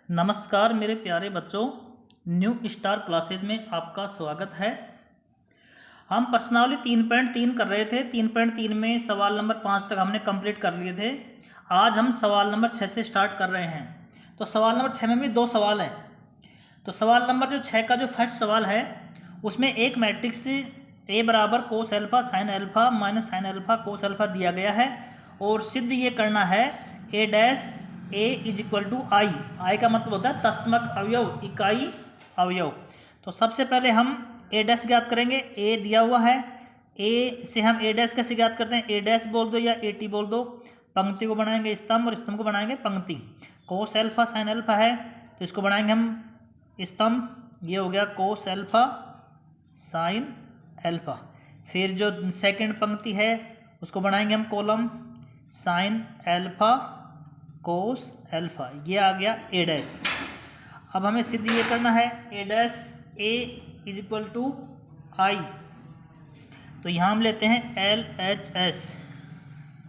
नमस्कार मेरे प्यारे बच्चों, न्यू स्टार क्लासेज में आपका स्वागत है। हम प्रश्नावली 3.3 कर रहे थे। 3.3 में सवाल नंबर 5 तक हमने कंप्लीट कर लिए थे। आज हम सवाल नंबर 6 से स्टार्ट कर रहे हैं। तो सवाल नंबर 6 में भी 2 सवाल हैं। तो सवाल नंबर जो 6 का जो फर्स्ट सवाल है उसमें एक मैट्रिक्स ए बराबर cos alpha sin alpha minus sin alpha cos alpha दिया गया है और सिद्ध ये करना है A dash A is equal to I का मतलब होता है तस्मक अवयव, इकाई अवयव। तो सबसे पहले हम ए डैश ज्ञात करेंगे। ए दिया हुआ है, ए से हम ए डैश कैसे ज्ञात करते हैं? ए डैश बोल दो या ए टी बोल दो। पंक्ति को बनाएंगे स्तंभ और स्तंभ को बनाएंगे पंक्ति। कोस एल्फा साइन एल्फा है तो इसको बनाएंगे हम स्तंभ, ये हो गया कोस एल्फा साइन एल्फा। फिर जो सेकंड पंक्ति है उसको बनाएंगे हम column, sign alpha cos alpha, ये आ गया ए डैश। अब हमें सिद्ध ये करना है A dash A is equal to I. तो यहाँ हम लेते हैं L H S,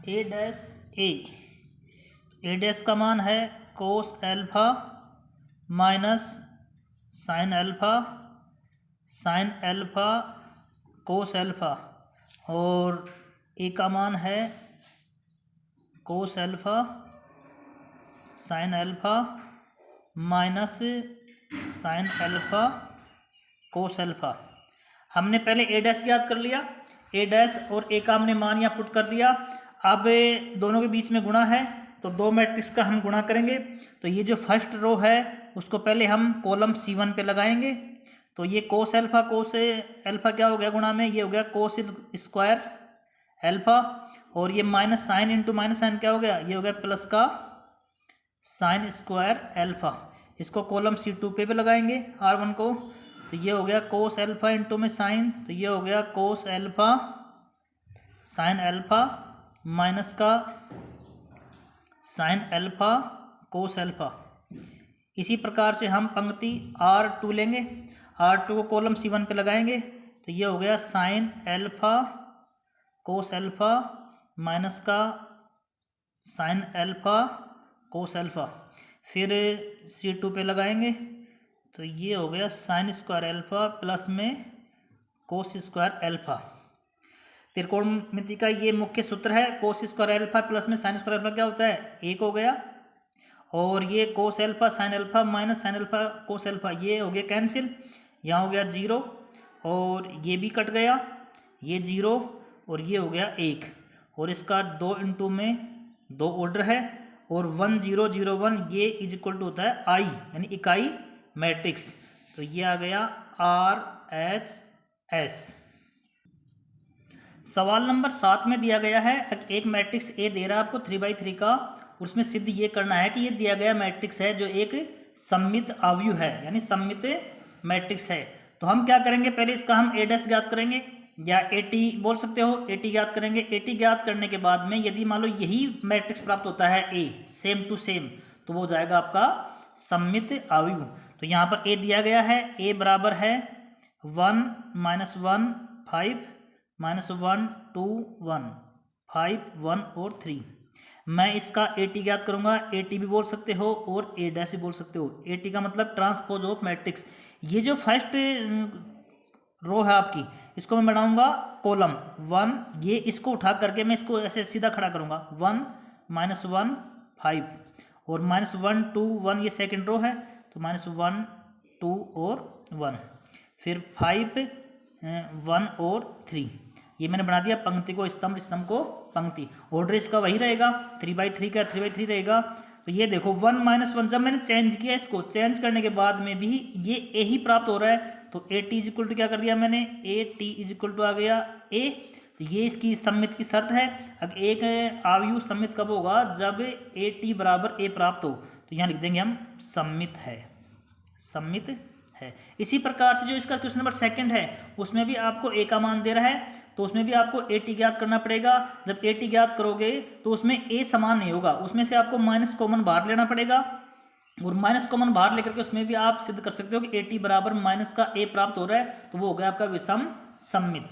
A dash A dash का मान है cos alpha minus sin alpha cos alpha, और ए का मान है cos alpha sin alpha minus sin alpha cos alpha. हमने पहले ए डैश याद कर लिया, ए डैश और ए का हमने मान यहाँ पुट कर दिया। अब दोनों के बीच में गुणा है तो दो मैट्रिक्स का हम गुणा करेंगे। तो ये जो फर्स्ट रो है उसको पहले हम कॉलम C1 पे लगाएंगे। तो ये कोस एल्फा क्या हो गया गुणा में, ये हो गया कोस स्क्वायर एल्फा, और ये minus sign into minus sign क्या हो गया, ये हो गया प्लस का साइन स्क्वायर एल्फा। इसको कॉलम C2 पे भी लगाएंगे R1 को। तो ये हो गया कोस एल्फा इंटू में साइन, तो ये हो गया कोस एल्फा साइन एल्फा माइनस का साइन एल्फा कोस एल्फा। इसी प्रकार से हम पंक्ति R2 लेंगे, R2 को कॉलम C1 पे लगाएंगे। तो ये हो गया sign alpha cos alpha minus का साइन एल्फा कोस एल्फा। फिर C2 पे लगाएंगे तो ये हो गया साइन स्क्वायर एल्फा प्लस में कोस स्क्वायर एल्फा। त्रिकोणमिति का ये मुख्य सूत्र है, कोस स्क्वायर एल्फा प्लस में साइन स्क्वायर एल्फा क्या होता है, 1 हो गया। और ये कोस alpha sin alpha minus sin alpha cos alpha, ये हो गया कैंसिल, यहाँ हो गया 0 और ये भी कट गया, ये 0 और ये हो गया 1। और इसका 2 इंटू में 2 ऑर्डर है, और 1 0 0 1 ये इज इक्वल टू होता है आई यानी इकाई मैट्रिक्स। तो ये आ गया RHS। सवाल नंबर 7 में दिया गया है एक मैट्रिक्स ए दे रहा है आपको 3/3 का, उसमें सिद्ध ये करना है कि ये दिया गया मैट्रिक्स है जो एक सममित अवयव है यानी सममित मैट्रिक्स है। तो हम क्या करेंगे, पहले इसका हम ए डैश ज्ञात करेंगे या AT बोल सकते हो, AT ज्ञात करेंगे। AT ज्ञात करने के बाद में यदि मान लो यही मैट्रिक्स प्राप्त होता है A सेम टू सेम, तो वो हो जाएगा आपका सममित अवयव। तो यहाँ पर A दिया गया है, A बराबर है 1 -1 5 -1 2 1 5 1 और 3। मैं इसका AT ज्ञात करूँगा, AT भी बोल सकते हो और A डैश भी बोल सकते हो। AT का मतलब ट्रांसपोज ऑफ मैट्रिक्स। ये जो फर्स्ट रो है आपकी, इसको मैं बनाऊंगा कॉलम 1, ये इसको उठा करके मैं इसको ऐसे सीधा खड़ा करूंगा 1 -1 5 और -1 2 1 ये सेकंड रो है, तो -1 2 और 1, फिर 5 1 और 3। ये मैंने बना दिया पंक्ति को स्तंभ, स्तंभ को पंक्ति। ऑर्डर इसका वही रहेगा, 3/3 का 3/3 रहेगा। तो ये देखो 1 -1 जब मैंने चेंज किया, इसको चेंज करने के बाद में भी ये ए ही प्राप्त हो रहा है। तो AT इज इक्वल टू क्या कर दिया मैंने, AT इज इक्वल टू आ गया A। तो ये इसकी सम्मित की शर्त है। अगर एक अवयव सम्मित कब होगा, जब AT बराबर A प्राप्त हो। तो यहाँ लिख देंगे हम सम्मित है, सम्मित है। इसी प्रकार से जो इसका क्वेश्चन नंबर 2 है उसमें भी आपको A का मान दे रहा है, तो उसमें भी आपको AT ज्ञात करना पड़ेगा। जब AT ज्ञात करोगे तो उसमें A समान नहीं होगा, उसमें से आपको माइनस कॉमन बाहर लेना पड़ेगा, और माइनस कॉमन बाहर लेकर के उसमें भी आप सिद्ध कर सकते हो कि AT बराबर माइनस का A प्राप्त हो रहा है। तो वो हो गया आपका विषम सममित।